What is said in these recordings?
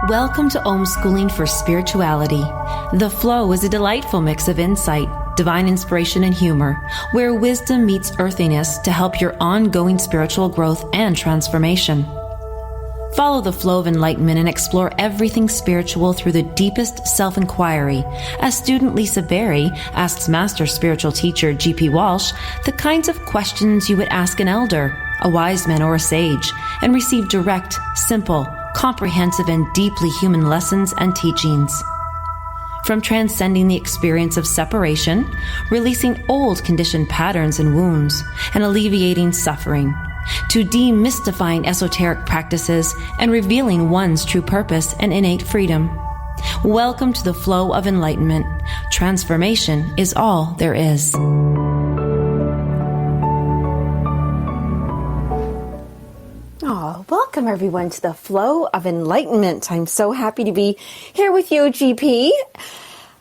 Welcome to Homeschooling for Spirituality. The Flow is a delightful mix of insight, divine inspiration, and humor, where wisdom meets earthiness to help your ongoing spiritual growth and transformation. Follow the flow of enlightenment and explore everything spiritual through the deepest self-inquiry, as student Lisa Berry asks Master Spiritual Teacher G.P. Walsh the kinds of questions you would ask an elder, a wise man, or a sage, and receive direct, simple, comprehensive, and deeply human lessons and teachings. From transcending the experience of separation, releasing old conditioned patterns and wounds, and alleviating suffering, to demystifying esoteric practices and revealing one's true purpose and innate freedom. Welcome to the Flow of Enlightenment. Transformation is all there is. Oh, welcome everyone to the Flow of Enlightenment. I'm so happy to be here with you, GP.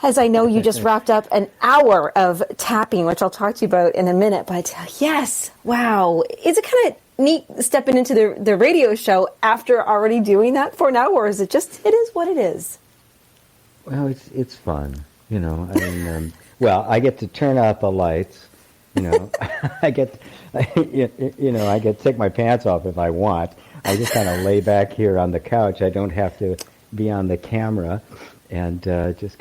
As I know you just wrapped up an hour of tapping, which I'll talk to you about in a minute. But yes, wow. Is it kind of neat stepping into the radio show after already doing that for an hour? Or is it just, it is what it is? Well, it's fun, you know. I mean, well, I get to turn out the lights, you know. I get to take my pants off if I want. I just kind of lay back here on the couch. I don't have to be on the camera, and just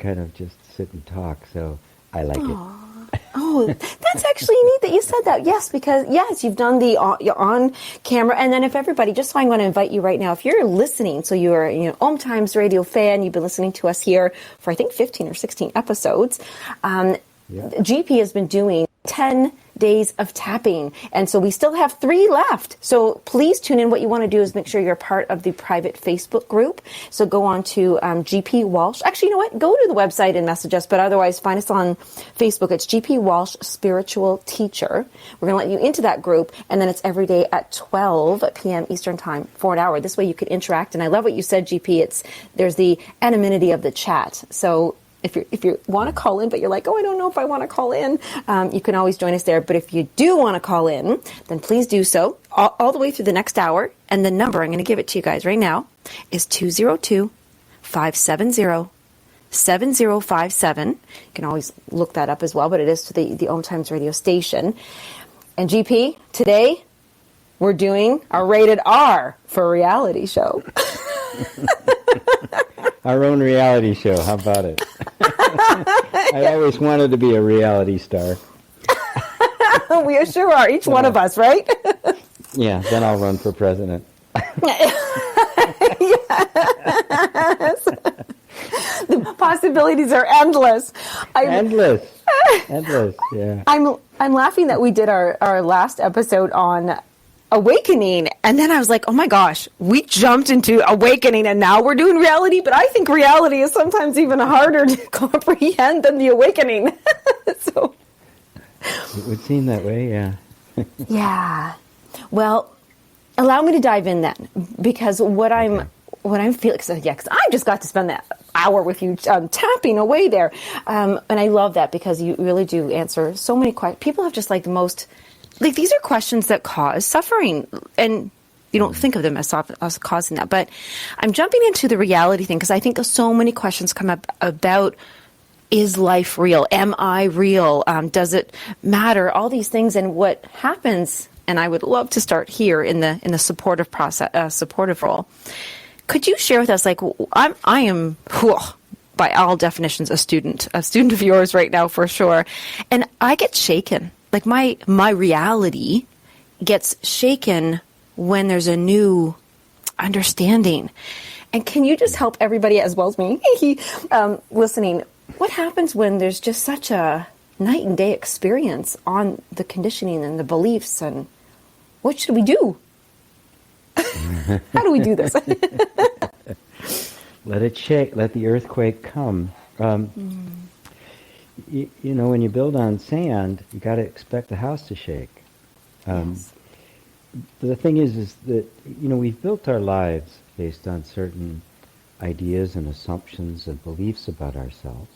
sit and talk. So I like it. Oh, that's actually neat that you said that. Yes, because you've done you're on camera, and then if everybody, just so I'm going to invite you right now, if you're listening, so you're OMTimes radio fan, you've been listening to us here for I think 15 or 16 episodes. GP has been doing 10 days of tapping, and so we still have 3 left. So please tune in. What you want to do is make sure you're part of the private Facebook group. So go on to GP Walsh. Actually, you know what? Go to the website and message us, but otherwise find us on Facebook. It's GP Walsh Spiritual Teacher. We're going to let you into that group, and then it's every day at 12 p.m. Eastern Time for an hour. This way you can interact. And I love what you said, GP. There's the anonymity of the chat. So if you want to call in, but you're like, oh, I don't know if I want to call in, you can always join us there. But if you do want to call in, then please do so all the way through the next hour. And the number, I'm going to give it to you guys right now, is 202-570-7057. You can always look that up as well, but it is to the OMTimes radio station. And GP, today we're doing a rated R for reality show. Our own reality show. How about it? I always wanted to be a reality star. We sure are, each one of us, right? Yeah, then I'll run for president. Yes. The possibilities are endless. Endless, yeah. I'm laughing that we did our last episode on awakening, and then I was like, oh my gosh, we jumped into awakening and now we're doing reality, but I think reality is sometimes even harder to comprehend than the awakening. So it would seem that way, yeah. Yeah. Well, allow me to dive in then, because what I'm feeling, because I just got to spend that hour with you tapping away there, and I love that because you really do answer so many questions. People have just like the most. Like, these are questions that cause suffering, and you don't think of them as causing that. But I'm jumping into the reality thing because I think so many questions come up about, is life real? Am I real? Does it matter? All these things, and what happens. And I would love to start here in the supportive process, supportive role. Could you share with us, like, I am, by all definitions, a student of yours right now for sure, and I get shaken. Like my reality gets shaken when there's a new understanding. And can you just help everybody as well as me listening? What happens when there's just such a night and day experience on the conditioning and the beliefs, and what should we do? How do we do this? Let it shake. Let the earthquake come. You know, when you build on sand, you got to expect the house to shake. Yes. The thing is that, you know, we've built our lives based on certain ideas and assumptions and beliefs about ourselves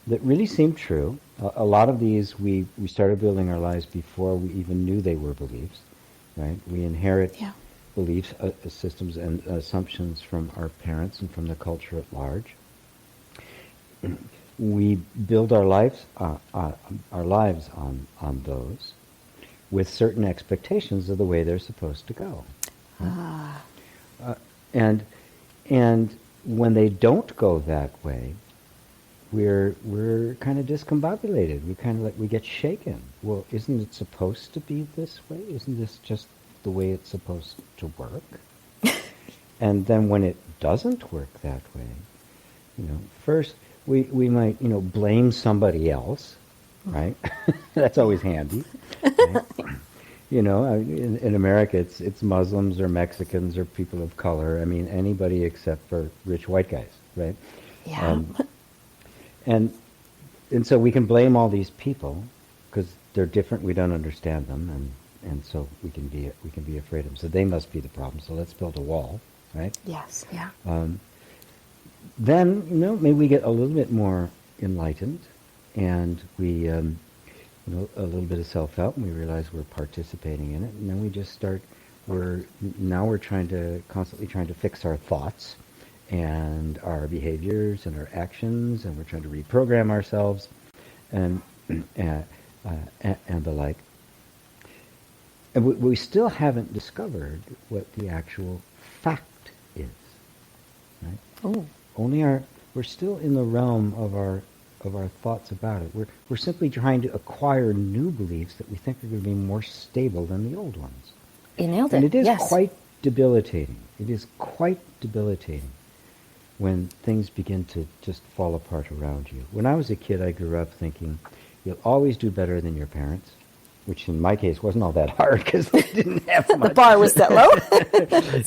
that really seem true. A lot of these, we started building our lives before we even knew they were beliefs, right? We inherit beliefs, systems, and assumptions from our parents and from the culture at large. We build our lives on those, with certain expectations of the way they're supposed to go. Right? And when they don't go that way, we're kind of discombobulated. We get shaken. Well, isn't it supposed to be this way? Isn't this just the way it's supposed to work? And then when it doesn't work that way, first we might blame somebody else, right? That's always handy. Right? In America, it's Muslims or Mexicans or people of color. I mean, anybody except for rich white guys, right? Yeah. And so we can blame all these people because they're different. We don't understand them, and so we can be afraid of them. So they must be the problem. So let's build a wall, right? Yes. Yeah. Then maybe we get a little bit more enlightened, and we a little bit of self-help, and we realize we're participating in it, and then we just start. We're constantly trying to fix our thoughts and our behaviors and our actions, and we're trying to reprogram ourselves, and the like. And we still haven't discovered what the actual fact is, right? Oh. We're still in the realm of our thoughts about it. We're simply trying to acquire new beliefs that we think are going to be more stable than the old ones. You nailed it. And it is yes. quite debilitating. It is quite debilitating when things begin to just fall apart around you. When I was a kid, I grew up thinking, you'll always do better than your parents, which in my case wasn't all that hard because they didn't have much. The bar was that low?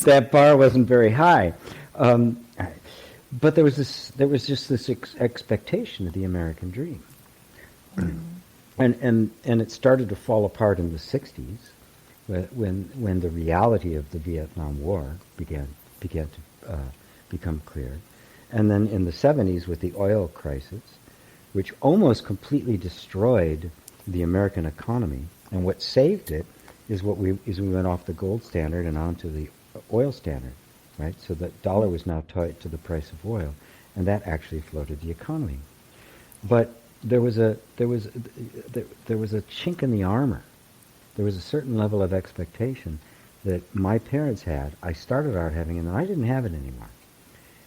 That bar wasn't very high. But there was just this expectation of the American dream. And it started to fall apart in the 60s when the reality of the Vietnam War began to become clear. And then in the 70s with the oil crisis, which almost completely destroyed the American economy. And what saved it is we went off the gold standard and onto the oil standard, right? So the dollar was now tied to the price of oil, and that actually floated the economy. But there was a chink in the armor. There was a certain level of expectation that my parents had. I started out having, and I didn't have it anymore.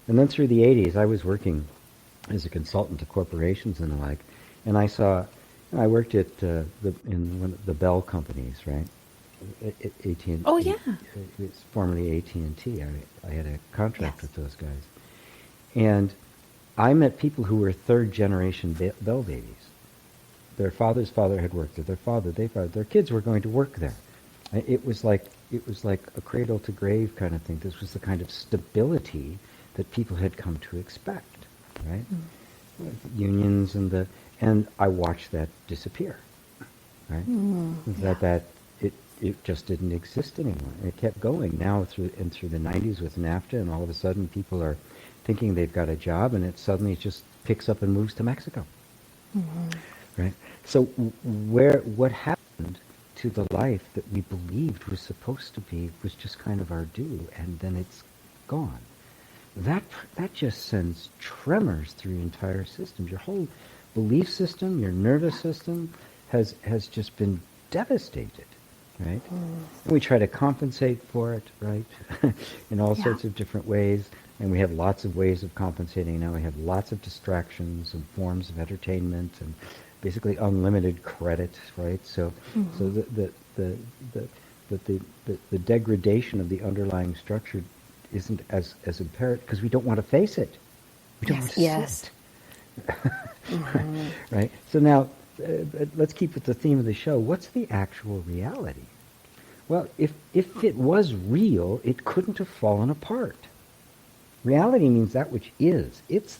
And then through the 80s, I was working as a consultant to corporations and the like, and I worked at in one of the Bell companies, right? AT&T. Oh yeah. It's formerly AT&T. I had a contract with those guys, and I met people who were third generation Bell babies. Their father's father had worked there. Their kids were going to work there. It was like a cradle to grave kind of thing. This was the kind of stability that people had come to expect, right? Unions and I watched that disappear, right? That it just didn't exist anymore. It kept going now through the 90s with NAFTA, and all of a sudden people are thinking they've got a job, and it suddenly just picks up and moves to Mexico, right? So what happened to the life that we believed was supposed to be was just kind of our due, and then it's gone. That just sends tremors through your entire system. Your whole belief system, your nervous system has just been devastated, right? And we try to compensate for it, right? In all sorts of different ways. And we have lots of ways of compensating now. We have lots of distractions and forms of entertainment and basically unlimited credit, right? So the degradation of the underlying structure isn't as imperative because we don't want to face it. We don't want to see it. Right? So now, let's keep with the theme of the show. What's the actual reality? Well, if it was real, it couldn't have fallen apart. Reality means that which is. It's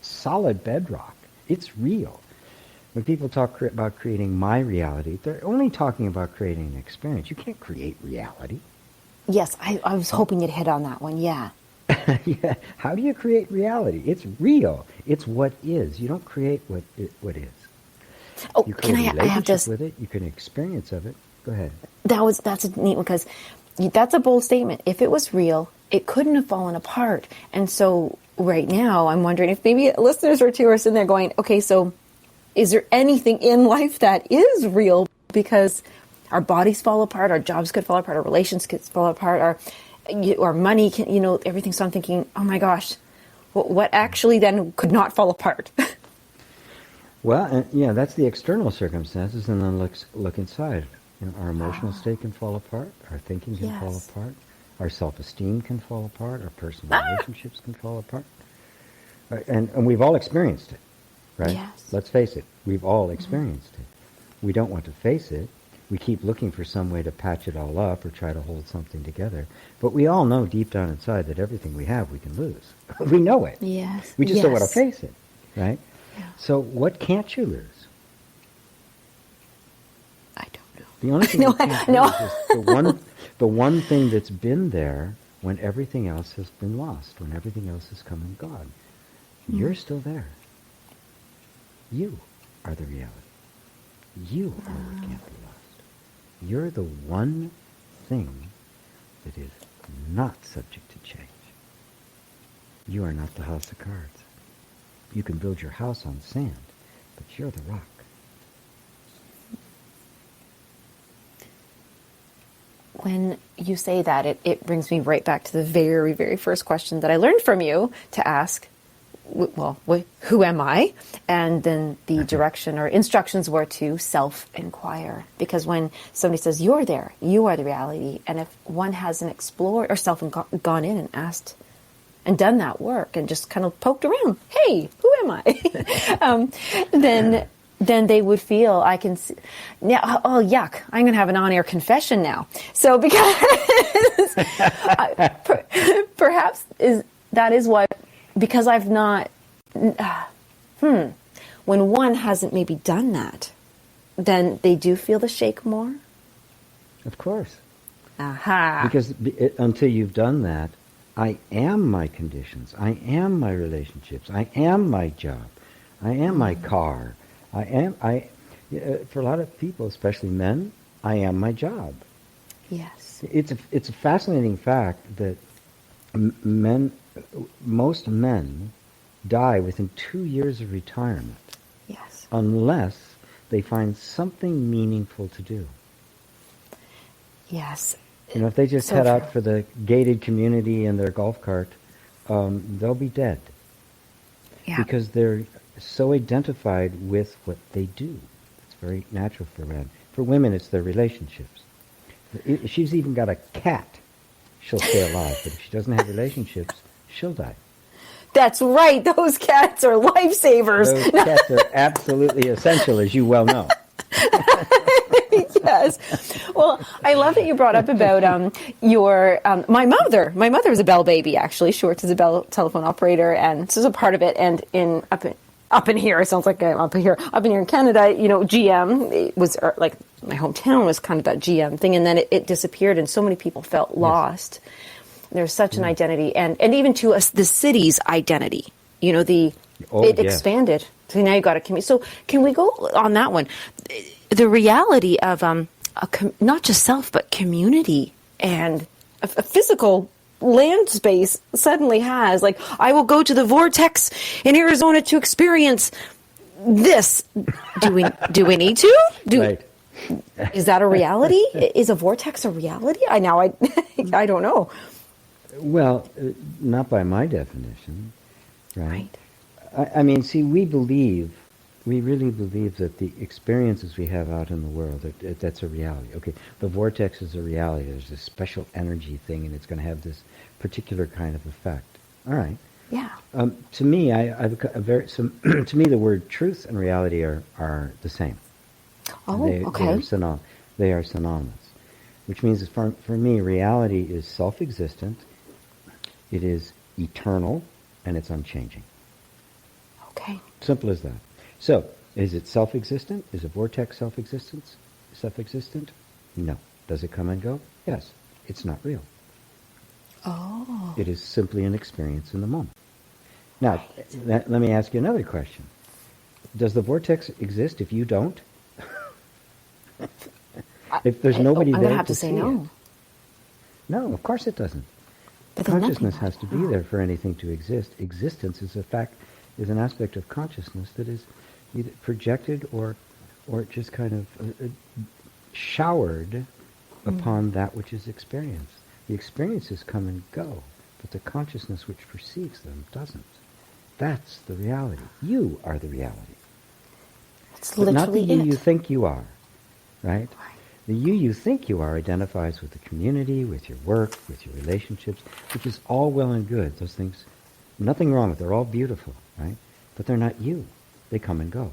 solid bedrock. It's real. When people talk about creating my reality, they're only talking about creating an experience. You can't create reality. Yes, I was hoping you'd hit on that one, yeah. Yeah. How do you create reality? It's real. It's what is. You don't create what is. Oh, you create I have this with it. You can experience of it. Go ahead. That's a neat one because That's a bold statement. If it was real, it couldn't have fallen apart. And so right now, I'm wondering if maybe listeners or two are sitting there going, okay, so is there anything in life that is real? Because our bodies fall apart, our jobs could fall apart, our relations could fall apart, our money can, everything. So I'm thinking, oh my gosh, what actually then could not fall apart? Well, yeah, that's the external circumstances, and then look inside. Our emotional state can fall apart, our thinking can fall apart, our self-esteem can fall apart, our personal relationships can fall apart. And we've all experienced it, right? Yes. Let's face it, we've all experienced it. We don't want to face it. We keep looking for some way to patch it all up or try to hold something together. But we all know deep down inside that everything we have we can lose. We know it. Yes. We just don't want to face it, right? Yeah. So what can't you lose? I don't know. The only thing you can't lose is the one thing that's been there when everything else has been lost, when everything else has come and gone. You're still there. You are the reality. You are what can't be lost. You're the one thing that is not subject to change. You are not the house of cards. You can build your house on sand, but you're the rock. When you say that, it brings me right back to the very, very first question that I learned from you to ask, who am I? And then the direction or instructions were to self-inquire. Because when somebody says, you're there, you are the reality, and if one hasn't explored or gone in and asked and done that work and just kind of poked around, hey, who am I? Then they would feel, I can see, now, oh, yuck, I'm going to have an on-air confession now. So because perhaps that is what, because I've not, when one hasn't maybe done that, then they do feel the shake more? Of course. Aha. Because until you've done that, I am my conditions, I am my relationships, I am my job, I am my car. For a lot of people, especially men, I am my job. Yes. It's a fascinating fact that most men die within 2 years of retirement. Yes. Unless they find something meaningful to do. Yes. If they just head out for the gated community in their golf cart, they'll be dead. Yeah. Because they're so identified with what they do. It's very natural for men. For women, it's their relationships. If she's even got a cat, she'll stay alive. But if she doesn't have relationships, she'll die. That's right. Those cats are lifesavers. Those cats are absolutely essential, as you well know. Yes. Well, I love that you brought up about your my mother. My mother was a Bell baby, actually. She worked as a Bell telephone operator, and this is a part of it. And up in here, it sounds like I'm up in here in Canada, GM, it was like my hometown was kind of that GM thing, and then it disappeared, and so many people felt lost. There's such an identity, and even to us, the city's identity. It expanded. So now you got a community. So can we go on that one? The reality of not just self, but community and a physical land space suddenly has, like, I will go to the vortex in Arizona to experience this. Do we need to? Right. Is that a reality? Is a vortex a reality? I don't know. Well, not by my definition, right? Right. See, we really believe that the experiences we have out in the world, that's a reality. Okay, the vortex is a reality. There's this special energy thing, and it's going to have this particular kind of effect. All right. Yeah. To me, to me, the word truth and reality are the same. Oh, okay. They are synonymous, which means for me, reality is self-existent, it is eternal, and it's unchanging. Okay. Simple as that. So, is it self-existent? Is a vortex self-existent? No. Does it come and go? Yes. It's not real. Oh. It is simply an experience in the moment. Now, let me ask you another question. Does the vortex exist if you don't? If there's nobody there I'm going to have to see say no. No, of course it doesn't. But there's nothing Consciousness like has to be there for anything to exist. Existence is is an aspect of consciousness that is either projected or just kind of showered upon that which is experienced. The experiences come and go, but the consciousness which perceives them doesn't. That's the reality. You are the reality. It's but not the literally you it. you think you are, right? The you think you are identifies with the community, with your work, with your relationships, which is all well and good. Those things, nothing wrong with them. They're all beautiful, right? But they're not you. They come and go.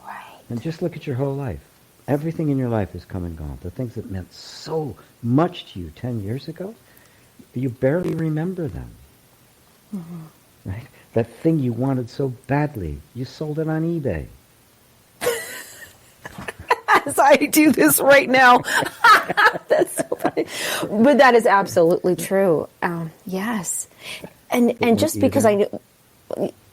Right. And just look at your whole life. Everything in your life has come and gone. The things that meant so much to you 10 years ago, you barely remember them. Mm-hmm. Right? That thing you wanted so badly, you sold it on eBay. As I do this right now. That's so funny. But that is absolutely true. Yes. And just because I know,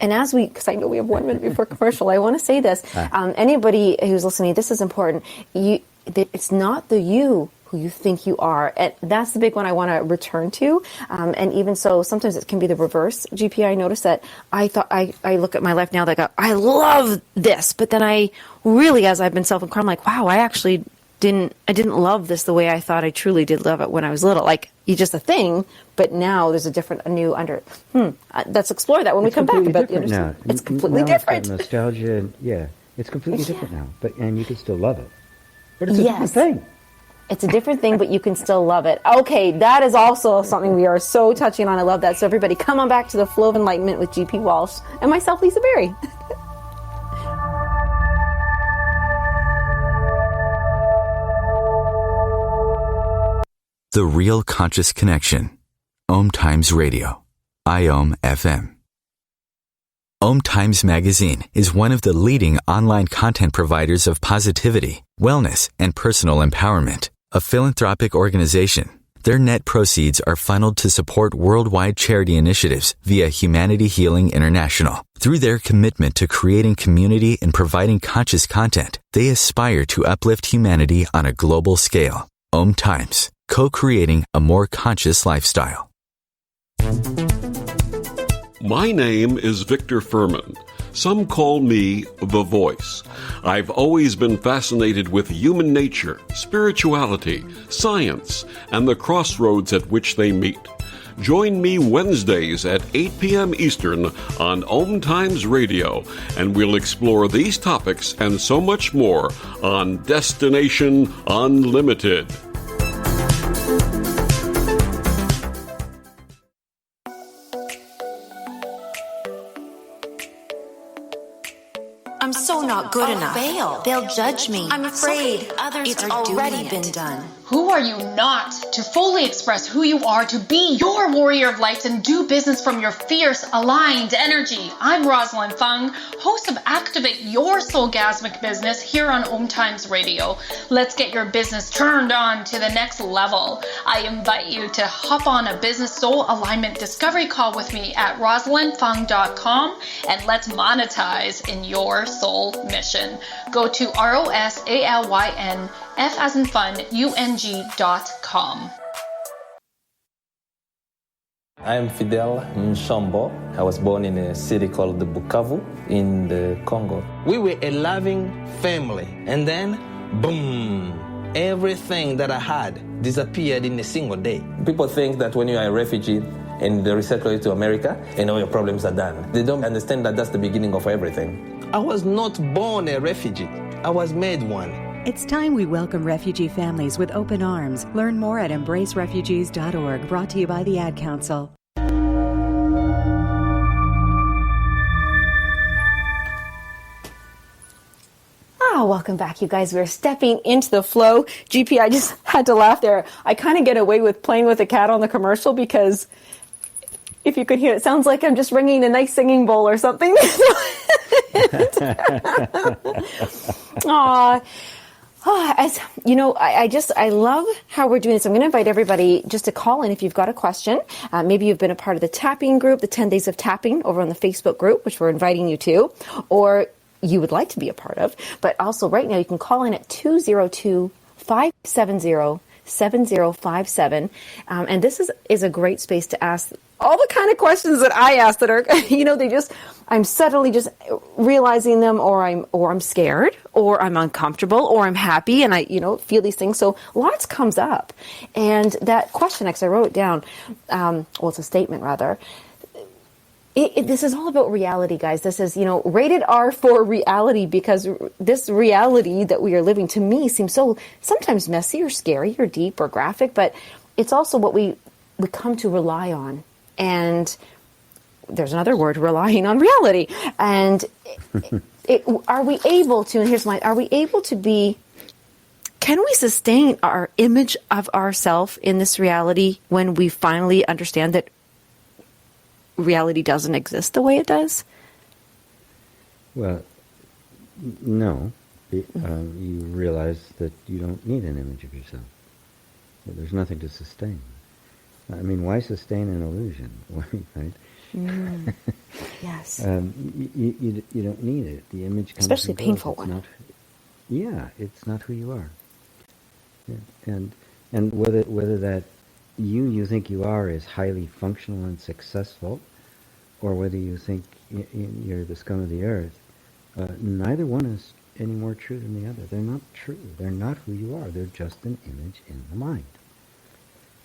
and because I know we have 1 minute before commercial, I want to say this. Anybody who's listening, this is important. It's not the you who you think you are. And that's the big one I want to return to. And even so, sometimes it can be the reverse. GP, I noticed that I look at my life now that I love this, but then I really, as I've been self-inquiring, I'm like, wow, I didn't love this the way I thought I truly did love it when I was little. Like, it's just a thing, but now there's a new under. Let's explore that when we come back. But now. It's completely different. It's got nostalgia, and it's completely different now. And you can still love it. But it's a different thing. It's a different thing, but you can still love it. Okay, that is also something we are so touching on. I love that. So everybody, come on back to the Flow of Enlightenment with GP Walsh and myself, Lisa Berry. The Real Conscious Connection. OMTimes Radio. IOM FM. OMTimes Magazine is one of the leading online content providers of positivity, wellness, and personal empowerment. A philanthropic organization, their net proceeds are funneled to support worldwide charity initiatives via Humanity Healing International. Through their commitment to creating community and providing conscious content, they aspire to uplift humanity on a global scale. OMTimes, co-creating a more conscious lifestyle. My name is Victor Furman. Some call me the Voice. I've always been fascinated with human nature, spirituality, science, and the crossroads at which they meet. Join me Wednesdays at 8 p.m. Eastern on OMTimes Radio, and we'll explore these topics and so much more on Destination Unlimited. I'm so not good enough. Fail. They'll judge me. I'm afraid others it's are already doing been done. Who are you not to fully express who you are, to be your warrior of light and do business from your fierce, aligned energy? I'm Rosalind Fung, host of Activate Your Soulgasmic Business here on OMTimes Radio. Let's get your business turned on to the next level. I invite you to hop on a business soul alignment discovery call with me at rosalindfung.com and let's monetize in your soul mission. Go to ROSALYN F as in fun, UNG.com. I'm Fidel Mshombo. I was born in a city called the Bukavu in the Congo. We were a loving family, and then, boom, everything that I had disappeared in a single day. People think that when you are a refugee and they resettle you to America, and all your problems are done. They don't understand that that's the beginning of everything. I was not born a refugee. I was made one. It's time we welcome refugee families with open arms. Learn more at embracerefugees.org, brought to you by the Ad Council. Welcome back, you guys. We're stepping into the flow. GP, I just had to laugh there. I kind of get away with playing with a cat on the commercial because if you could hear it, sounds like I'm just ringing a nice singing bowl or something. Aw. As you know, I love how we're doing this. I'm going to invite everybody just to call in if you've got a question. Maybe you've been a part of the tapping group, the 10 Days of Tapping over on the Facebook group, which we're inviting you to, or you would like to be a part of. But also right now you can call in at 202-570 7057. And this is a great space to ask all the kind of questions that I ask that are, I'm suddenly just realizing them, or I'm scared, or I'm uncomfortable, or I'm happy, and I, feel these things. So lots comes up. And that question, actually, I wrote it down. It's a statement rather. This is all about reality, guys. This is, rated R for reality, because this reality that we are living, to me, seems so sometimes messy or scary or deep or graphic, but it's also what we come to rely on. And there's another word, relying on reality. And are we able to, and here's are we able to can we sustain our image of ourselves in this reality when we finally understand that reality doesn't exist the way it does? Well, no. You realize that you don't need an image of yourself. That there's nothing to sustain. I mean, why sustain an illusion, right? Yes. You don't need it. The image comes, especially a and goes. painful It's one. It's not who you are. Yeah. And whether that you think you are is highly functional and successful, or whether you think you're the scum of the earth, neither one is any more true than the other. They're not true. They're not who you are. They're just an image in the mind.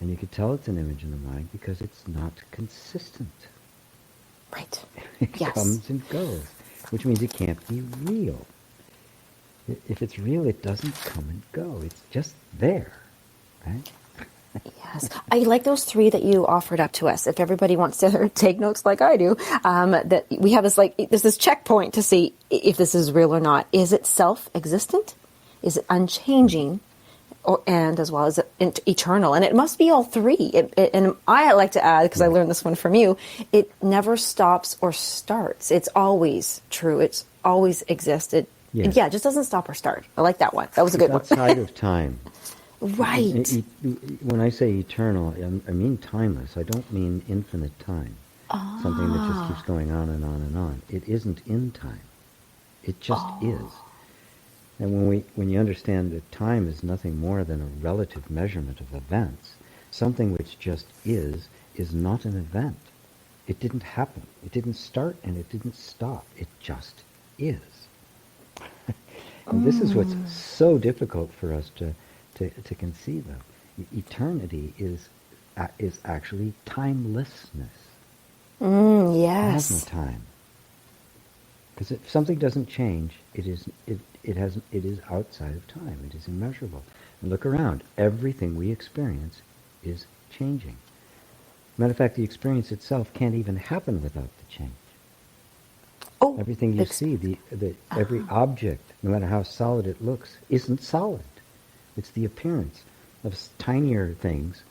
And you could tell it's an image in the mind because it's not consistent. Right. It Yes. comes and goes, which means it can't be real. If it's real, it doesn't come and go. It's just there, right? Yes. I like those three that you offered up to us. If everybody wants to take notes like I do, that we have there's this checkpoint to see if this is real or not. Is it self-existent? Is it unchanging? And as well as eternal? And it must be all three. And I like to add, because I learned this one from you, it never stops or starts. It's always true. It's always existed. Yes. Yeah, it just doesn't stop or start. I like that one. That was a good one. Outside of time. Right. When I say eternal, I mean timeless. I don't mean infinite time. Something that just keeps going on and on and on. It isn't in time. It just is. And when you understand that time is nothing more than a relative measurement of events, something which just is not an event. It didn't happen. It didn't start and it didn't stop. It just is. And this is what's so difficult for us to conceive of. Eternity is actually timelessness. Yes. It has no time. Because if something doesn't change, it is outside of time. It is immeasurable. And look around. Everything we experience is changing. Matter of fact, the experience itself can't even happen without the change. Everything you see, every object, no matter how solid it looks, isn't solid. It's the appearance of tinier things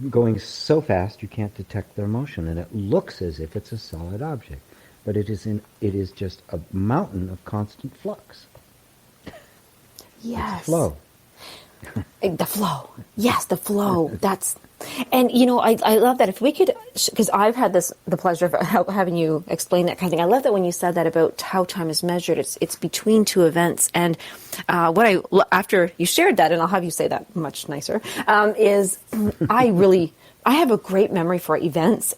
going so fast you can't detect their motion, and it looks as if it's a solid object, but it is just a mountain of constant flux. Yes. It's flow. The flow. Yes, the flow. And I love that. If we could, because I've had the pleasure of having you explain that kind of thing. I love that when you said that about how time is measured. It's between two events. And after you shared that, and I'll have you say that much nicer, is I have a great memory for events,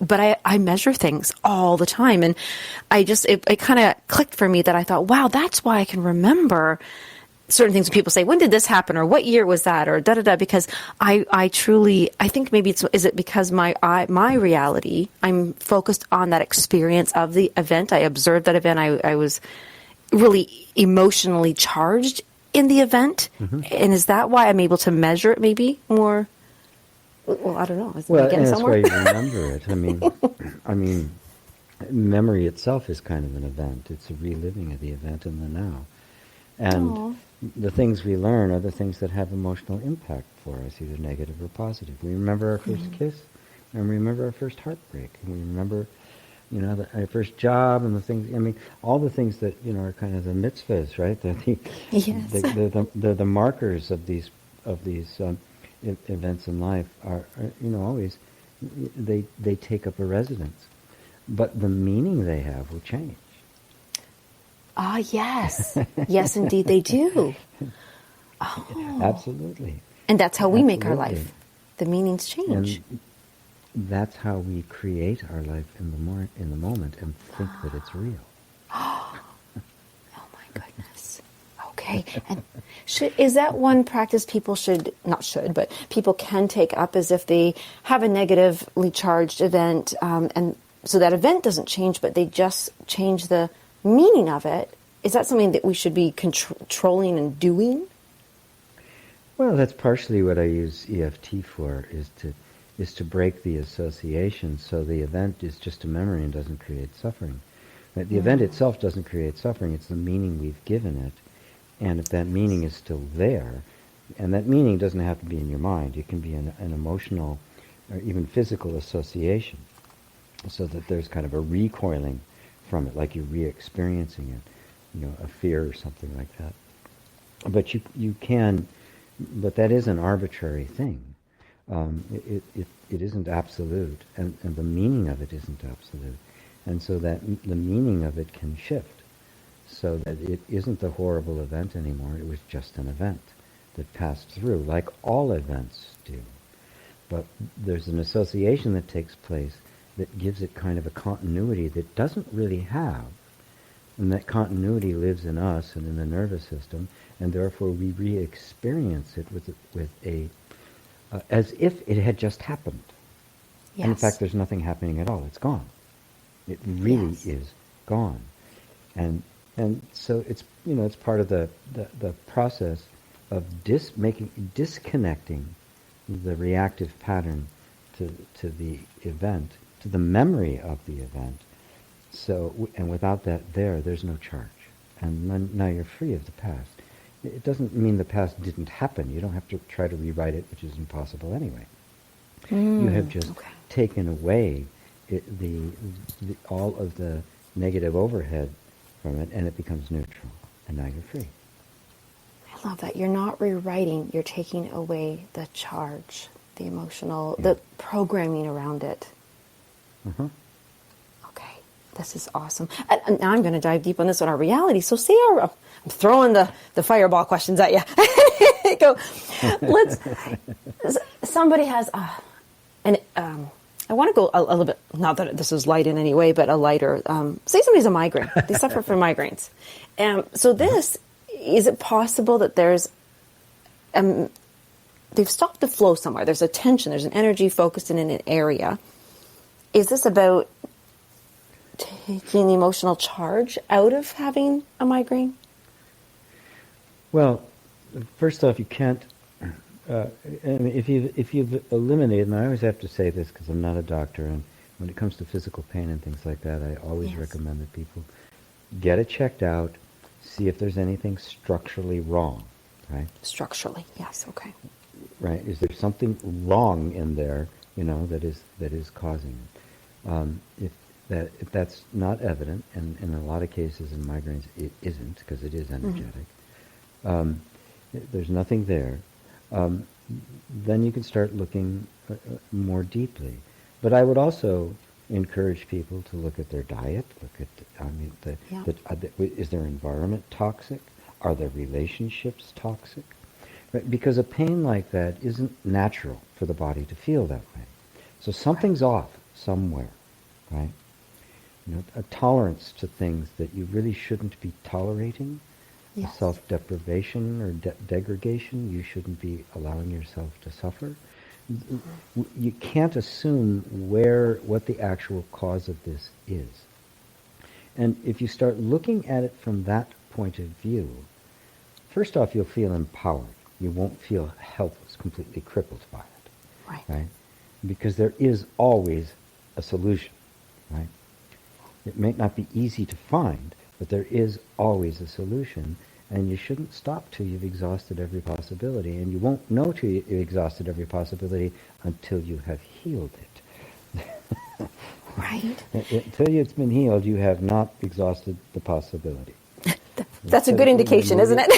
but I measure things all the time. And it kind of clicked for me that I thought, wow, that's why I can remember certain things when people say, when did this happen, or what year was that, or da-da-da, because I think maybe is it because my reality, I'm focused on that experience of the event. I observed that event. I was really emotionally charged in the event. Mm-hmm. And is that why I'm able to measure it maybe more? Well, I don't know. Well, and that's why you remember it. I mean, memory itself is kind of an event. It's a reliving of the event in the now. And the things we learn are the things that have emotional impact for us, either negative or positive. We remember our first kiss, and we remember our first heartbreak, and we remember, our first job, and the things. All the things that are kind of the mitzvahs, right? They're the markers of these events in life are always they take up a residence, but the meaning they have will change. Yes. Yes, indeed they do. Absolutely. And that's how we make our Absolutely. life. The meanings change. And that's how we create our life in the moment and think that it's real. Oh my goodness. Okay. And is that one practice people but people can take up, as if they have a negatively charged event, and so that event doesn't change, but they just change the meaning of it? Is that something that we should be controlling and doing? Well, that's partially what I use EFT for, is to break the association, so the event is just a memory and doesn't create suffering. But the event itself doesn't create suffering, it's the meaning we've given it. And if that meaning is still there, and that meaning doesn't have to be in your mind, it can be an emotional or even physical association, so that there's kind of a recoiling from it, like you're re-experiencing it, a fear or something like that. But but that is an arbitrary thing. It isn't absolute, and the meaning of it isn't absolute. And so that the meaning of it can shift, so that it isn't a horrible event anymore, it was just an event that passed through, like all events do. But there's an association that takes place that gives it kind of a continuity that doesn't really have. And that continuity lives in us and in the nervous system, and therefore we re-experience it as if it had just happened. Yes. And in fact, there's nothing happening at all. It's gone. It really is gone. And so it's part of the process of disconnecting the reactive pattern to the event, to the memory of the event. So, and without that there's no charge. And now you're free of the past. It doesn't mean the past didn't happen. You don't have to try to rewrite it, which is impossible anyway. You have just taken away all of the negative overhead from it, and it becomes neutral. And now you're free. I love that. You're not rewriting, you're taking away the charge, the emotional, the programming around it. Uh-huh. Okay, this is awesome. And now I'm going to dive deep on this on our reality. So I'm throwing the fireball questions at you. Go. Somebody has I want to go a little bit, not that this is light in any way, but a lighter, say somebody has a migraine. They suffer from migraines. So is it possible that they've stopped the flow somewhere? There's a tension, there's an energy focused in an area. Is this about taking the emotional charge out of having a migraine? Well, first off, you can't. If you've eliminated, and I always have to say this because I'm not a doctor, and when it comes to physical pain and things like that, I always recommend that people get it checked out, see if there's anything structurally wrong. Right? Structurally, yes. Okay. Right? Is there something wrong in there? That is causing it. If that's not evident, and in a lot of cases in migraines it isn't, because it is energetic. There's nothing there. Then you can start looking more deeply. But I would also encourage people to look at their diet. Is their environment toxic? Are their relationships toxic? Right? Because a pain like that isn't natural for the body to feel that way. So something's off somewhere, right? A tolerance to things that you really shouldn't be tolerating. Yes. Self-deprivation or degradation, you shouldn't be allowing yourself to suffer. You can't assume what the actual cause of this is. And if you start looking at it from that point of view, first off, you'll feel empowered. You won't feel helpless, completely crippled by it. Right? Because there is always a solution, right? It may not be easy to find, but there is always a solution, and you shouldn't stop till you've exhausted every possibility, and you won't know till you've exhausted every possibility until you have healed it. Right. Until it's been healed, you have not exhausted the possibility. That's a good indication, isn't it?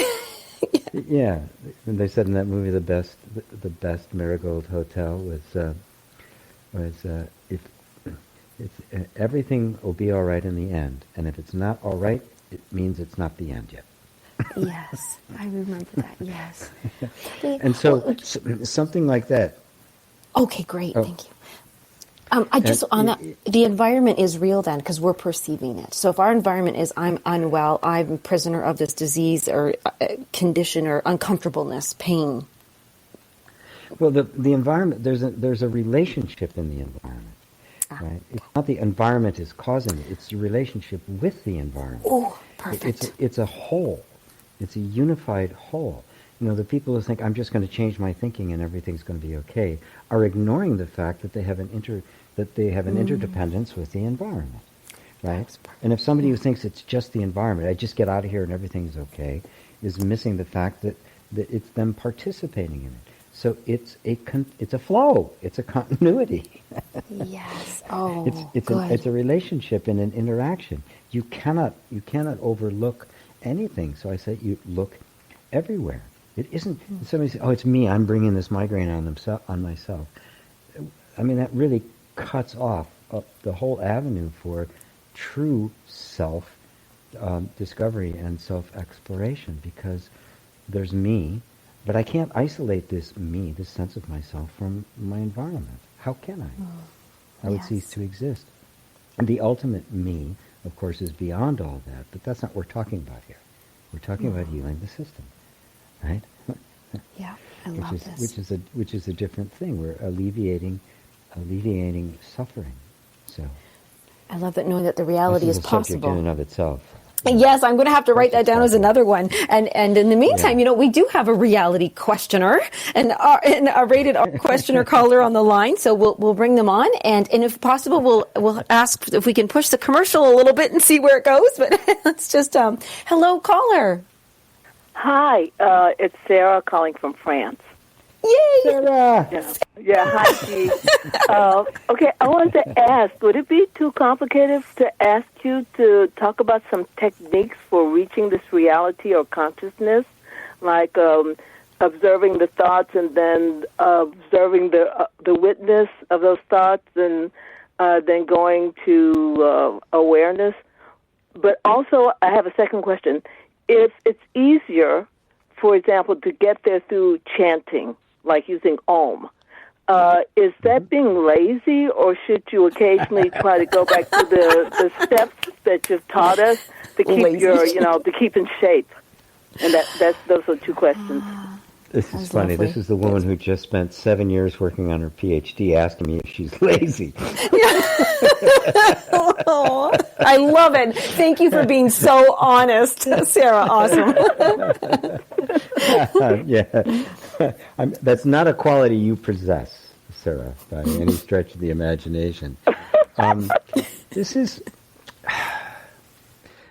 Yeah. And they said in that movie, the best Marigold Hotel was if everything will be all right in the end, and if it's not all right, it means it's not the end yet. Yes, I remember that. Yes. And so something like that. Okay, great. Oh. Thank you. I just on that, the environment is real then because we're perceiving it. So if our environment is I'm unwell, I'm a prisoner of this disease or condition or uncomfortableness, pain. Well, the environment, there's a relationship in the environment, right? It's not the environment is causing it; it's the relationship with the environment. Oh, perfect. It's a whole. It's a unified whole. The people who think I'm just going to change my thinking and everything's going to be okay are ignoring the fact that they have an interdependence with the environment, right? And if somebody who thinks it's just the environment, I just get out of here and everything's okay, is missing the fact that it's them participating in it. So it's a flow. It's a continuity. Yes. Oh, good. It's a relationship and an interaction. You cannot overlook anything. So I say you look everywhere. It isn't. Somebody says, "Oh, it's me. I'm bringing this migraine on myself." I mean, that really cuts off the whole avenue for true self discovery and self exploration, because there's me. But I can't isolate this me, this sense of myself, from my environment. How can I? I would cease to exist. And the ultimate me, of course, is beyond all that. But that's not what we're talking about here. We're talking about healing the system, right? Yeah, I love this. Which is a different thing. We're alleviating suffering. So I love that, knowing that the reality is possible. Subject in and of itself. Yes, I'm going to have to write that down as another one. And in the meantime, we do have a reality questioner and a rated questioner caller on the line. So we'll bring them on, and if possible, we'll ask if we can push the commercial a little bit and see where it goes. But let's just hello, caller. Hi, it's Sarah calling from France. Yay! Sarah! Yeah, hi, G. Okay, I wanted to ask, would it be too complicated to ask you to talk about some techniques for reaching this reality or consciousness, like observing the thoughts and then observing the witness of those thoughts, and then going to awareness? But also, I have a second question. If it's easier, for example, to get there through chanting, like using Om, is that being lazy, or should you occasionally try to go back to the steps that you've taught us to keep to keep in shape? And those are two questions. This is funny. Lovely. This is the woman who just spent 7 years working on her PhD asking me if she's lazy. Oh, I love it. Thank you for being so honest, Sarah. Awesome. Yeah. That's not a quality you possess, Sarah, by any stretch of the imagination.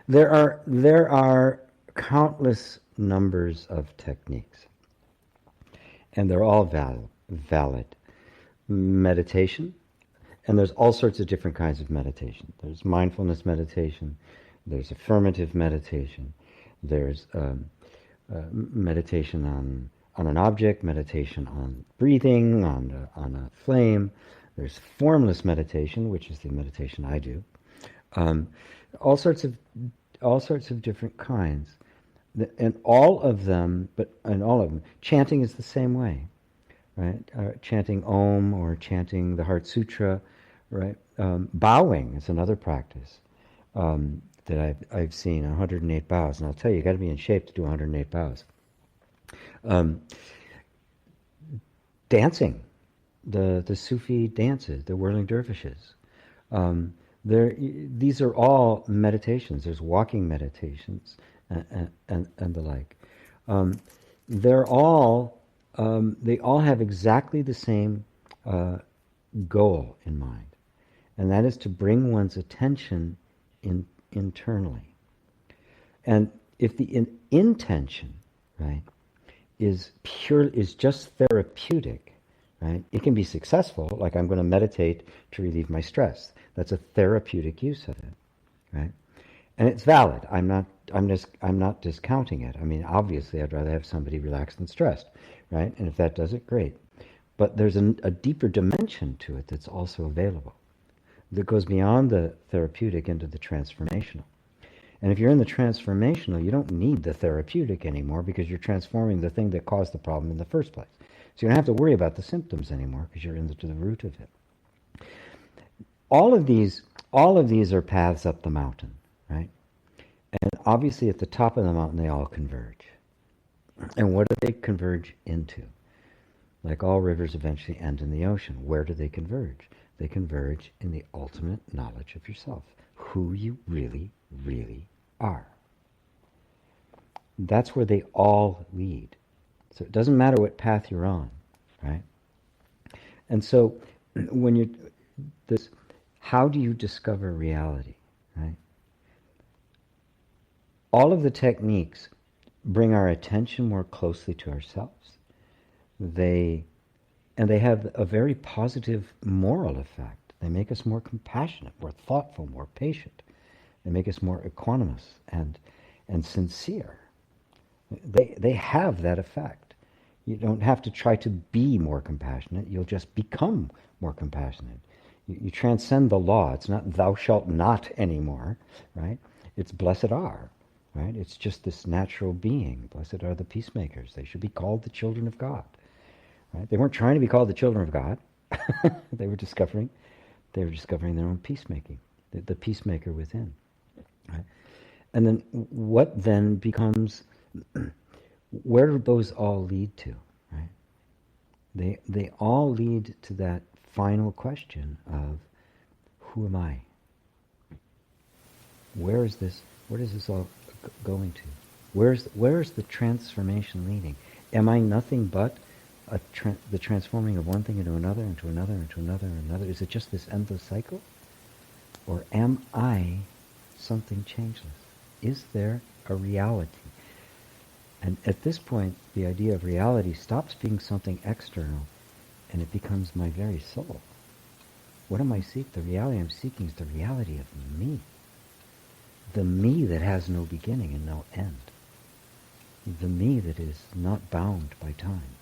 There are countless numbers of techniques, and they're all valid. Meditation, and there's all sorts of different kinds of meditation. There's mindfulness meditation, there's affirmative meditation, there's meditation on an object, meditation on breathing, on a flame. There's formless meditation, which is the meditation I do. All sorts of different kinds, and all of them. Chanting is the same way, right? Chanting Om or chanting the Heart Sutra, right? Bowing is another practice that I've seen, 108 bows, and I'll tell you, got to be in shape to do 108 bows. Dancing, the Sufi dances, the whirling dervishes. These are all meditations. There's walking meditations and the like. They all have exactly the same goal in mind, and that is to bring one's attention internally. And if the intention, right, is just therapeutic, right? It can be successful, like I'm going to meditate to relieve my stress. That's a therapeutic use of it, right? And it's valid. I'm not discounting it. I mean, obviously, I'd rather have somebody relaxed than stressed, right? And if that does it, great. But there's a deeper dimension to it that's also available, that goes beyond the therapeutic into the transformational. And if you're in the transformational, you don't need the therapeutic anymore because you're transforming the thing that caused the problem in the first place. So you don't have to worry about the symptoms anymore because you're to the root of it. All of these are paths up the mountain, right? And obviously at the top of the mountain they all converge. And what do they converge into? Like all rivers eventually end in the ocean. Where do they converge? They converge in the ultimate knowledge of yourself, who you really, really are. That's where they all lead. So it doesn't matter what path you're on, right? And so when how do you discover reality, right? All of the techniques bring our attention more closely to ourselves. They have a very positive moral effect. They make us more compassionate, more thoughtful, more patient. They make us more equanimous and sincere. They have that effect. You don't have to try to be more compassionate. You'll just become more compassionate. You transcend the law. It's not thou shalt not anymore, right? It's blessed are, right? It's just this natural being. Blessed are the peacemakers. They should be called the children of God, right? They weren't trying to be called the children of God. They were discovering their own peacemaking, the peacemaker within, right? And then what then becomes, where do those all lead to, right? They all lead to that final question of, who am I? Where is this all going to? Where is the transformation leading? Am I nothing but the transforming of one thing into another, into another, into another, and another? Is it just this endless cycle? Or am I something changeless? Is there a reality? And at this point, the idea of reality stops being something external, and it becomes my very soul. What am I seeking? The reality I'm seeking is the reality of me. The me that has no beginning and no end. The me that is not bound by time.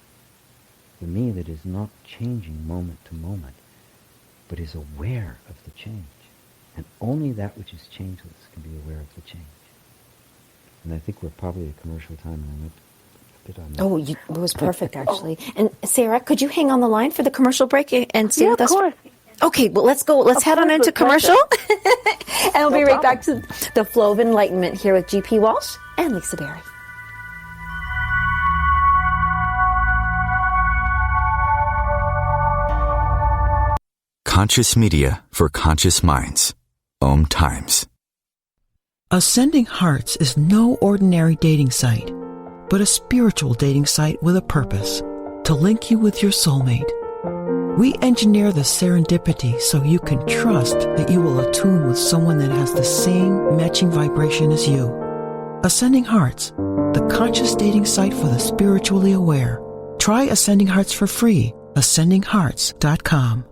The me that is not changing moment to moment, but is aware of the change. And only that which is changeless can be aware of the change. And I think we're probably at commercial time, and I went a bit on that. Oh, it was perfect, actually. And Sarah, could you hang on the line for the commercial break and stay with us? Yeah, of course. Okay, well, let's go. Let's head on into commercial. And we'll be right back to the Flow of Enlightenment here with G.P. Walsh and Lisa Berry. Conscious media for conscious minds. OMTimes. Ascending Hearts is no ordinary dating site, but a spiritual dating site with a purpose, to link you with your soulmate. We engineer the serendipity so you can trust that you will attune with someone that has the same matching vibration as you. Ascending Hearts, the conscious dating site for the spiritually aware. Try Ascending Hearts for free. AscendingHearts.com.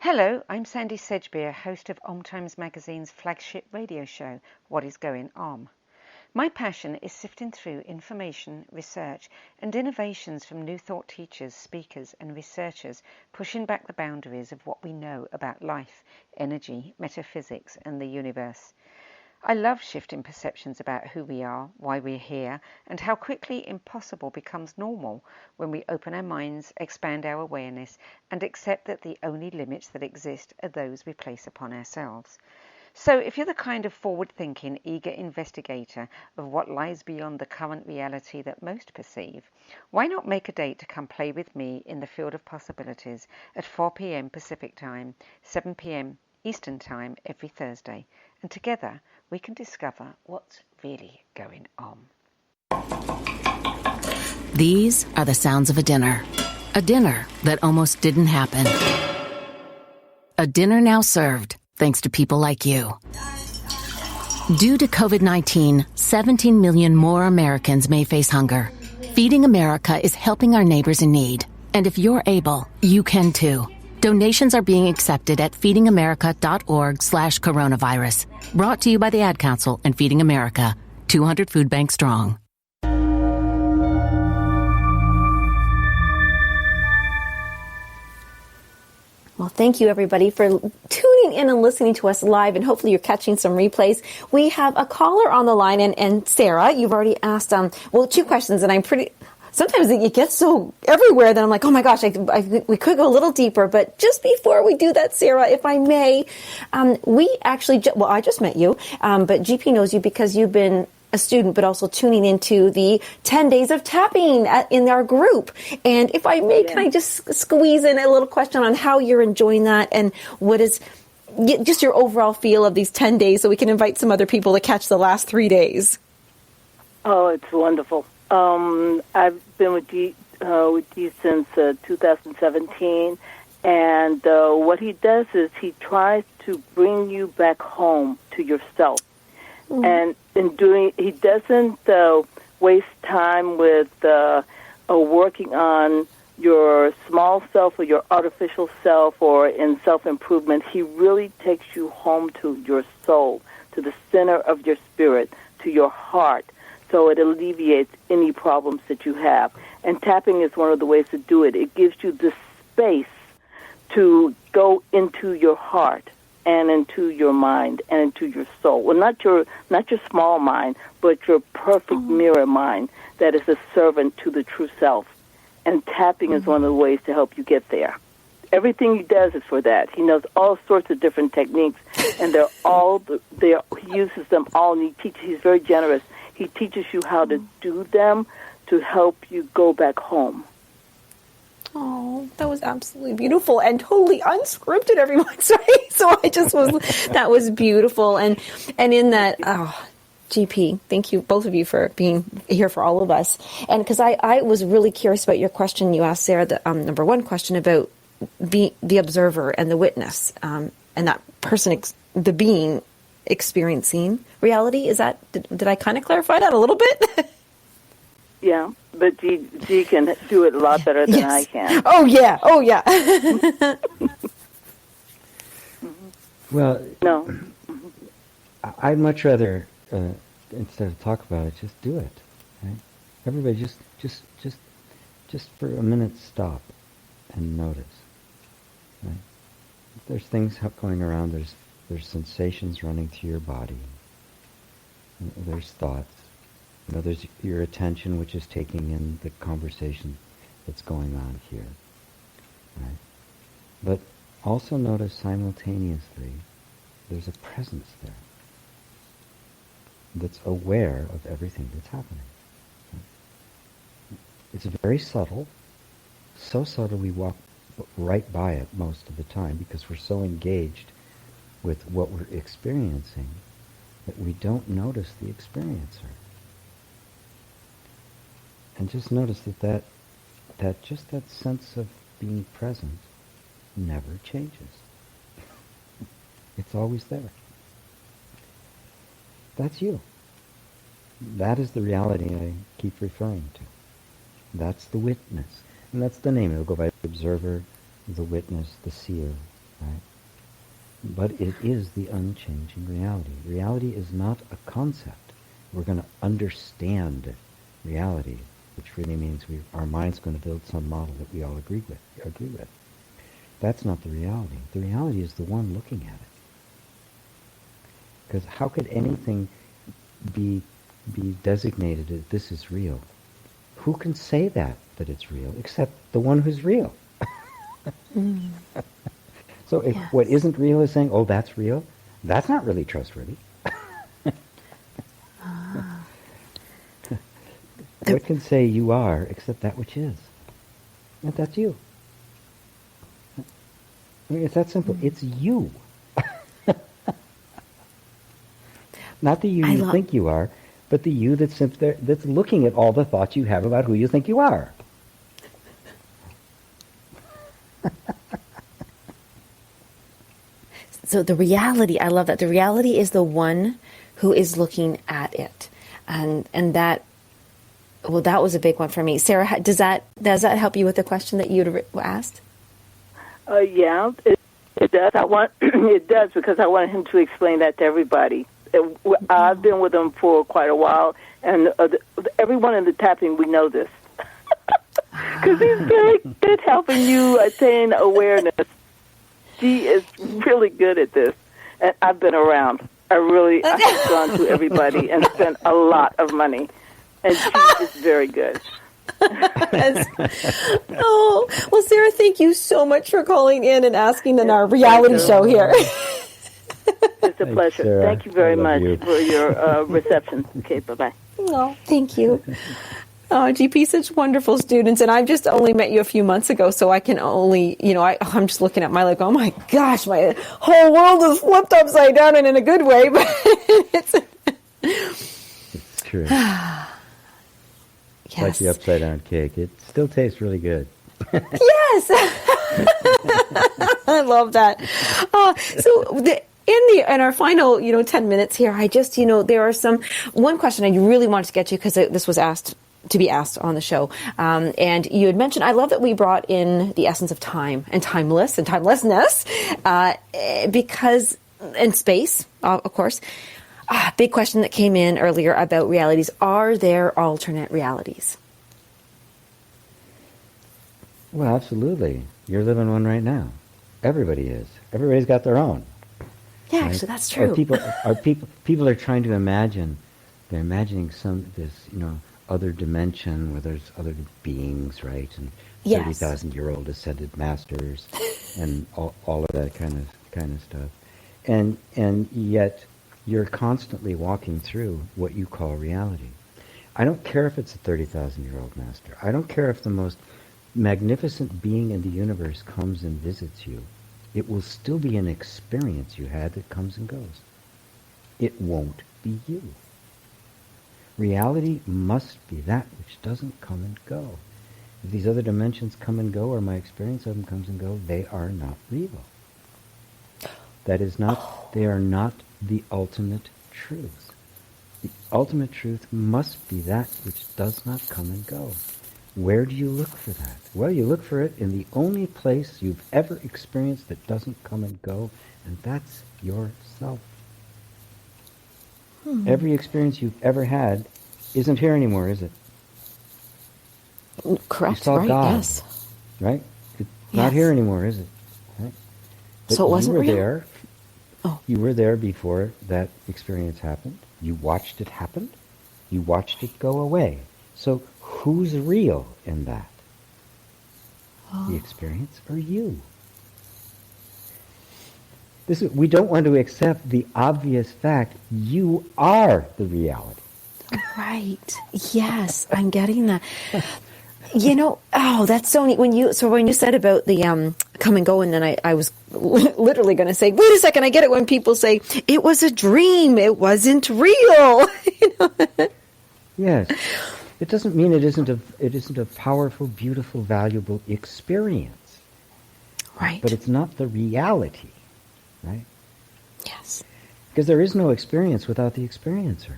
Hello, I'm Sandy Sedgbeer, host of OMTimes magazine's flagship radio show, What is Going On? My passion is sifting through information, research, and innovations from new thought teachers, speakers, and researchers pushing back the boundaries of what we know about life, energy, metaphysics, and the universe. I love shifting perceptions about who we are, why we're here, and how quickly impossible becomes normal when we open our minds, expand our awareness, and accept that the only limits that exist are those we place upon ourselves. So if you're the kind of forward-thinking, eager investigator of what lies beyond the current reality that most perceive, why not make a date to come play with me in the field of possibilities at 4 p.m. Pacific Time, 7 p.m. Eastern Time every Thursday, and together we can discover what's really going on. These are the sounds of a dinner that almost didn't happen. A dinner now served, thanks to people like you. Due to COVID-19, 17 million more Americans may face hunger. Feeding America is helping our neighbors in need. And if you're able, you can too. Donations are being accepted at feedingamerica.org/coronavirus. Brought to you by the Ad Council and Feeding America, 200 food banks strong. Well, thank you, everybody, for tuning tuning in and listening to us live, and hopefully you're catching some replays, we have a caller on the line. And Sarah, you've already asked, two questions, and sometimes it gets so everywhere that I'm like, oh my gosh, we could go a little deeper. But just before we do that, Sarah, if I may, we actually, I just met you, but GP knows you because you've been a student, but also tuning into the 10 days of tapping in our group. And if I may, can I just squeeze in a little question on how you're enjoying that and what is just your overall feel of these 10 days so we can invite some other people to catch the last 3 days? Oh, it's wonderful. I've been with you since 2017, and what he does is he tries to bring you back home to yourself. And he doesn't waste time with working on your small self or your artificial self or in self-improvement. He really takes you home to your soul, to the center of your spirit, to your heart, so it alleviates any problems that you have. And tapping is one of the ways to do it. It gives you the space to go into your heart and into your mind and into your soul. Well, not your small mind, but your perfect mirror mind that is a servant to the true self. And tapping is one of the ways to help you get there. Everything he does is for that. He knows all sorts of different techniques, and he uses them all, and he's very generous. He teaches you how to do them to help you go back home. Oh, that was absolutely beautiful and totally unscripted, everyone. Sorry. So that was beautiful. And in that, GP, thank you, both of you, for being here for all of us. And because I was really curious about your question you asked, Sarah, the number one question about the observer and the witness, and that person, the being experiencing reality. Did I kind of clarify that a little bit? Yeah, but G can do it a lot better than I can. Oh, yeah. Well, no. I'd much rather, instead of talk about it, just do it. Right? Everybody just for a minute stop and notice. Right? There's things going around. There's sensations running through your body. There's thoughts. There's your attention, which is taking in the conversation that's going on here. Right? But also notice simultaneously there's a presence there that's aware of everything that's happening. Right? It's very subtle, so subtle we walk right by it most of the time because we're so engaged with what we're experiencing that we don't notice the experiencer. And just notice that just that sense of being present never changes. It's always there. That's you. That is the reality I keep referring to. That's the witness. And that's the name. It'll go by the observer, the witness, the seer. Right? But it is the unchanging reality. Reality is not a concept. We're going to understand reality, which really means our mind's going to build some model that we all agree with. That's not the reality. The reality is the one looking at it. Because how could anything be designated as this is real? Who can say that it's real except the one who's real? So if what isn't real is saying, oh, that's real, that's not really trustworthy. What can say you are except that which is? And that's you. I mean, it's that simple. It's you. Not the you think you are, but the you that's looking at all the thoughts you have about who you think you are. So the reality, I love that. The reality is the one who is looking at it. And that, well, that was a big one for me. Sarah, does that help you with the question that you'd asked? Yeah, it does. It does, because I wanted him to explain that to everybody. I've been with him for quite a while, and everyone in the tapping, we know this. Because he's very good helping you attain awareness. she is really good at this. And I've been around. I've gone to everybody and spent a lot of money. And she is very good. Oh, well, Sarah, thank you so much for calling in and asking in our reality show here. It's a pleasure. Sarah. Thank you very much you. for your reception. Okay, bye-bye. Oh, thank you. Oh, GP, such wonderful students. And I've just only met you a few months ago, so I can only, I'm just looking at my life, oh my gosh, my whole world is flipped upside down and in a good way. But it's true. Yes. Like the upside down cake. It still tastes really good. Yes. I love that. In our final, 10 minutes here, I just, there are one question I really wanted to get to because this was asked on the show. And you had mentioned, I love that we brought in the essence of time and timeless and timelessness, because, and space, of course. Big question that came in earlier about realities. Are there alternate realities? Well, absolutely. You're living one right now. Everybody is. Everybody's got their own. Yeah, right? actually, that's true. People are trying to imagine. They're imagining this other dimension where there's other beings, right? And 30,000-year-old ascended masters, and all of that kind of stuff. And yet you're constantly walking through what you call reality. I don't care if it's a 30,000-year-old master. I don't care if the most magnificent being in the universe comes and visits you. It will still be an experience you had that comes and goes. It won't be you. Reality must be that which doesn't come and go. If these other dimensions come and go, or my experience of them comes and go, they are not real. That is not, they are not the ultimate truth. The ultimate truth must be that which does not come and go. Where do you look for that? Well, you look for it in the only place you've ever experienced that doesn't come and go, and that's yourself. Every experience you've ever had isn't here anymore, is it? Correct, you saw right, God, yes. Right? It's not here anymore, is it? Right? But so it wasn't real? There. Oh. You were there before that experience happened. You watched it happen. You watched it go away. So who's real in that? The experience or you? We don't want to accept the obvious fact. You are the reality. Right. Yes, I'm getting that. That's so neat. When you said about the come and go, and then I was literally going to say, wait a second, I get it when people say, it was a dream, it wasn't real. Yes. It doesn't mean it isn't a powerful, beautiful, valuable experience. Right. But it's not the reality, right? Yes. Because there is no experience without the experiencer.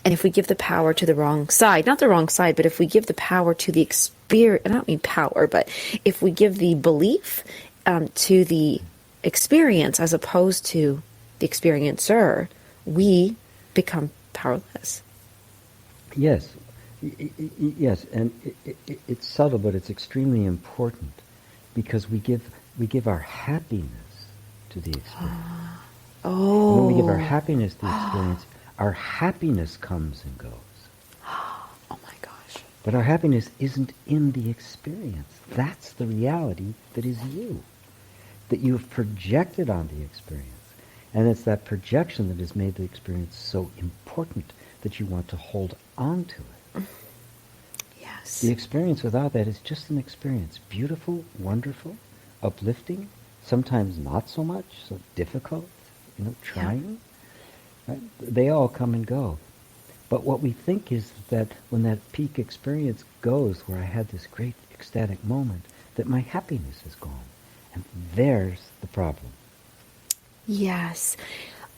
And if we give the power to the wrong side, not the wrong side, but if we give the power to the experience, I don't mean power, but if we give the belief to the experience as opposed to the experiencer, we become powerless. Yes. Yes, and it's subtle, but it's extremely important because we give our happiness to the experience. And when we give our happiness to the experience, our happiness comes and goes. Oh my gosh. But our happiness isn't in the experience. That's the reality that is you, that you have projected on the experience. And it's that projection that has made the experience so important that you want to hold on to it. Yes. The experience without that is just an experience. Beautiful, wonderful, uplifting, sometimes not so much, so difficult, trying. Right? They all come and go. But what we think is that when that peak experience goes, where I had this great ecstatic moment, that my happiness is gone. And there's the problem. Yes.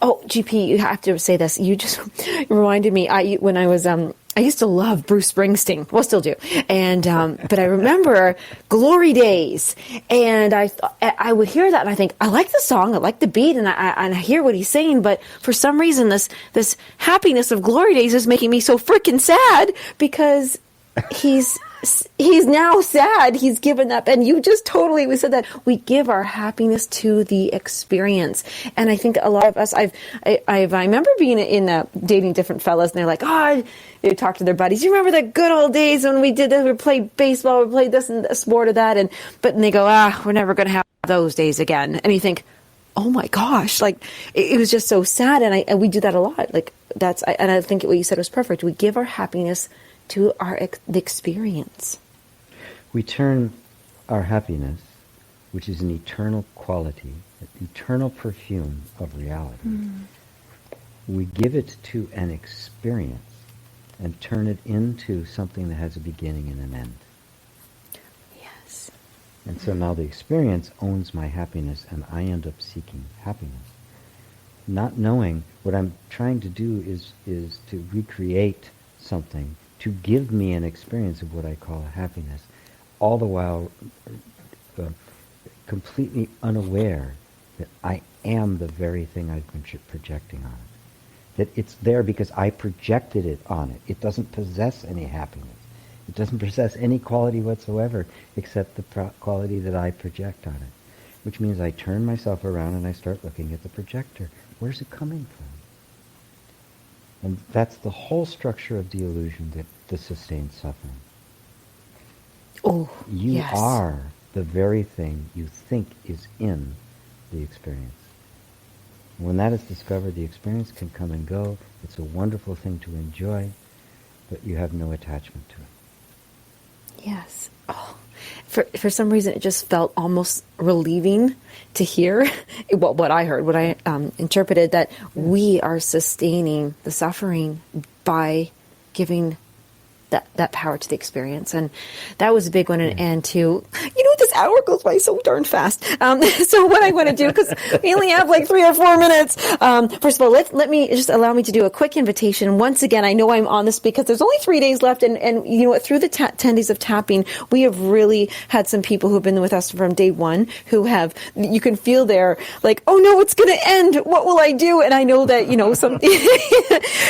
Oh, GP, you have to say this. You just reminded me. When I was, I used to love Bruce Springsteen. Well, still do. And but I remember Glory Days, and I would hear that, and I think I like the song, I like the beat, and I hear what he's saying. But for some reason, this happiness of Glory Days is making me so freaking sad because he's he's now sad. He's given up. And you just totally, we said that we give our happiness to the experience. And I think a lot of us, I remember being in dating different fellas, and they're like, they talk to their buddies. You remember the good old days when we did this? We played baseball, we played this and a sport or that. And they go, we're never going to have those days again. And you think, oh my gosh, like it was just so sad. And we do that a lot. Like and I think what you said was perfect. We give our happiness to the experience. We turn our happiness, which is an eternal quality, an eternal perfume of reality, we give it to an experience and turn it into something that has a beginning and an end. Yes. And so now the experience owns my happiness, and I end up seeking happiness. Not knowing what I'm trying to do is to recreate something to give me an experience of what I call happiness, all the while completely unaware that I am the very thing I've been projecting on it. That it's there because I projected it on it. It doesn't possess any happiness. It doesn't possess any quality whatsoever except the quality that I project on it. Which means I turn myself around and I start looking at the projector. Where's it coming from? And that's the whole structure of the illusion that sustains suffering. Oh, you are the very thing you think is in the experience. When that is discovered, the experience can come and go. It's a wonderful thing to enjoy, but you have no attachment to it. Yes. Oh, for some reason, it just felt almost relieving to hear what I heard, what I interpreted, that we are sustaining the suffering by giving that power to the experience. And that was a big one. And to, this hour goes by so darn fast. So what I want to do, because we only have like 3 or 4 minutes. First of all, let me just allow me to do a quick invitation. Once again, I know I'm on this because there's only 3 days left. And you know what, through the 10 days of tapping, we have really had some people who have been with us from day one who have, you can feel they're like, oh no, it's going to end. What will I do? And I know that, some,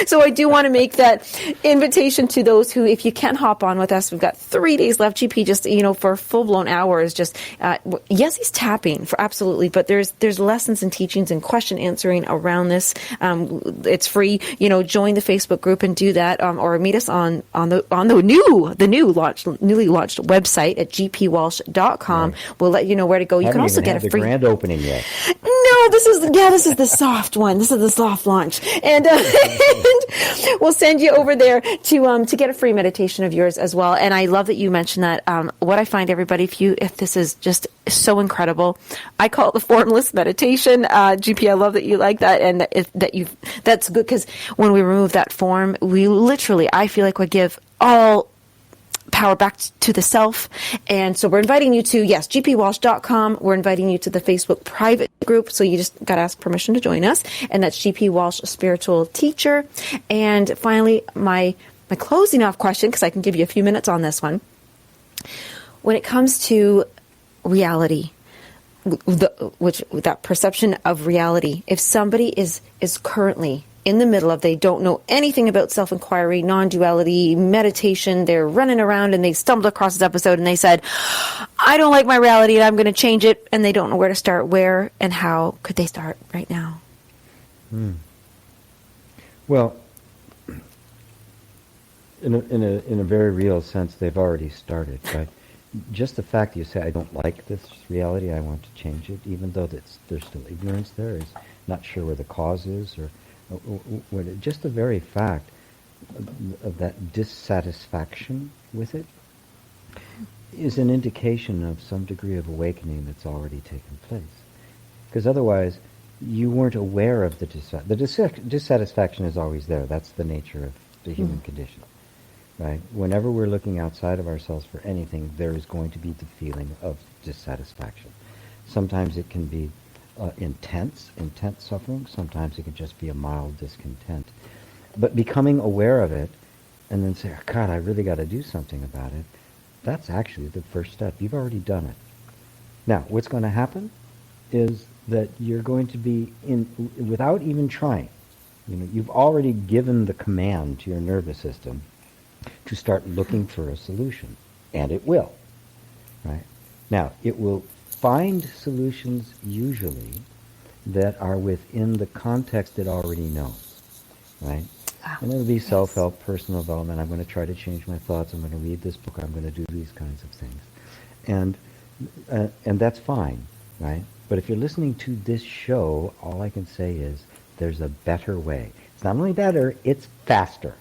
so I do want to make that invitation to those who, if you can't hop on with us, we've got 3 days left. GP just, for a full-blown hour is just, yes, he's tapping for absolutely, but there's lessons and teachings and question answering around this. It's free. Join the Facebook group and do that, or meet us on the newly launched website at gpwalsh.com. Right. We'll let you know where to go. You can also get a free grand opening yet. No, this is the soft one. This is the soft launch, and we'll send you over there to get a free meditation of yours as well. And I love that you mentioned that. What I find, everybody, if this is just so incredible, I call it the formless meditation. GP, I love that you like that, and that's good, because when we remove that form, we literally, I feel like we give all power back to the self. And so we're inviting you to, gpwalsh.com. We're inviting you to the Facebook private group. So you just got to ask permission to join us. And that's GP Walsh, spiritual teacher. And finally, my closing off question, because I can give you a few minutes on this one. When it comes to reality, that perception of reality, if somebody is currently in the middle of, they don't know anything about self-inquiry, non-duality, meditation, they're running around and they stumbled across this episode and they said, I don't like my reality and I'm going to change it, and they don't know where to start. Where and how could they start right now? Well, in a very real sense, they've already started, right? Just the fact that you say, I don't like this reality, I want to change it, even though there's still ignorance there, is not sure where the cause is, or just the very fact of that dissatisfaction with it is an indication of some degree of awakening that's already taken place. Because otherwise, you weren't aware of the dissatisfaction is always there. That's the nature of the human condition. Right? Whenever we're looking outside of ourselves for anything, there is going to be the feeling of dissatisfaction. Sometimes it can be intense suffering. Sometimes it can just be a mild discontent. But becoming aware of it and then say, oh, God, I really got to do something about it, that's actually the first step. You've already done it. Now, what's going to happen is that you're going to be without even trying. You've already given the command to your nervous system to start looking for a solution. and it will. Right? Now, it will find solutions usually that are within the context it already knows. Right? And it'll be self-help, personal development. I'm going to try to change my thoughts. I'm going to read this book. I'm going to do these kinds of things. And that's fine, right? But if you're listening to this show, all I can say is there's a better way. It's not only better, it's faster.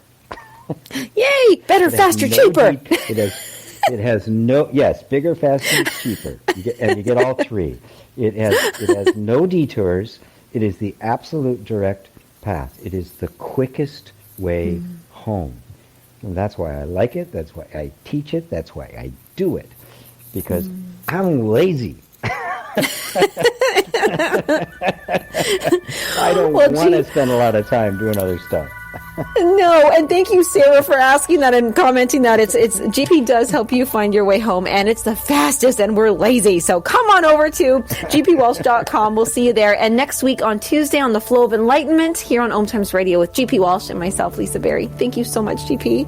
Yay! Better, faster, cheaper. It has no, yes, bigger, faster, cheaper. You get all three. It has no detours. It is the absolute direct path. It is the quickest way home. And that's why I like it. That's why I teach it. That's why I do it. Because I'm lazy. I don't want to spend a lot of time doing other stuff. No, and thank you, Sarah, for asking that and commenting that. It's GP does help you find your way home, and it's the fastest, and we're lazy. So come on over to gpwalsh.com. We'll see you there. And next week on Tuesday on the Flow of Enlightenment here on OMTimes Radio with GP Walsh and myself, Lisa Berry. Thank you so much, GP.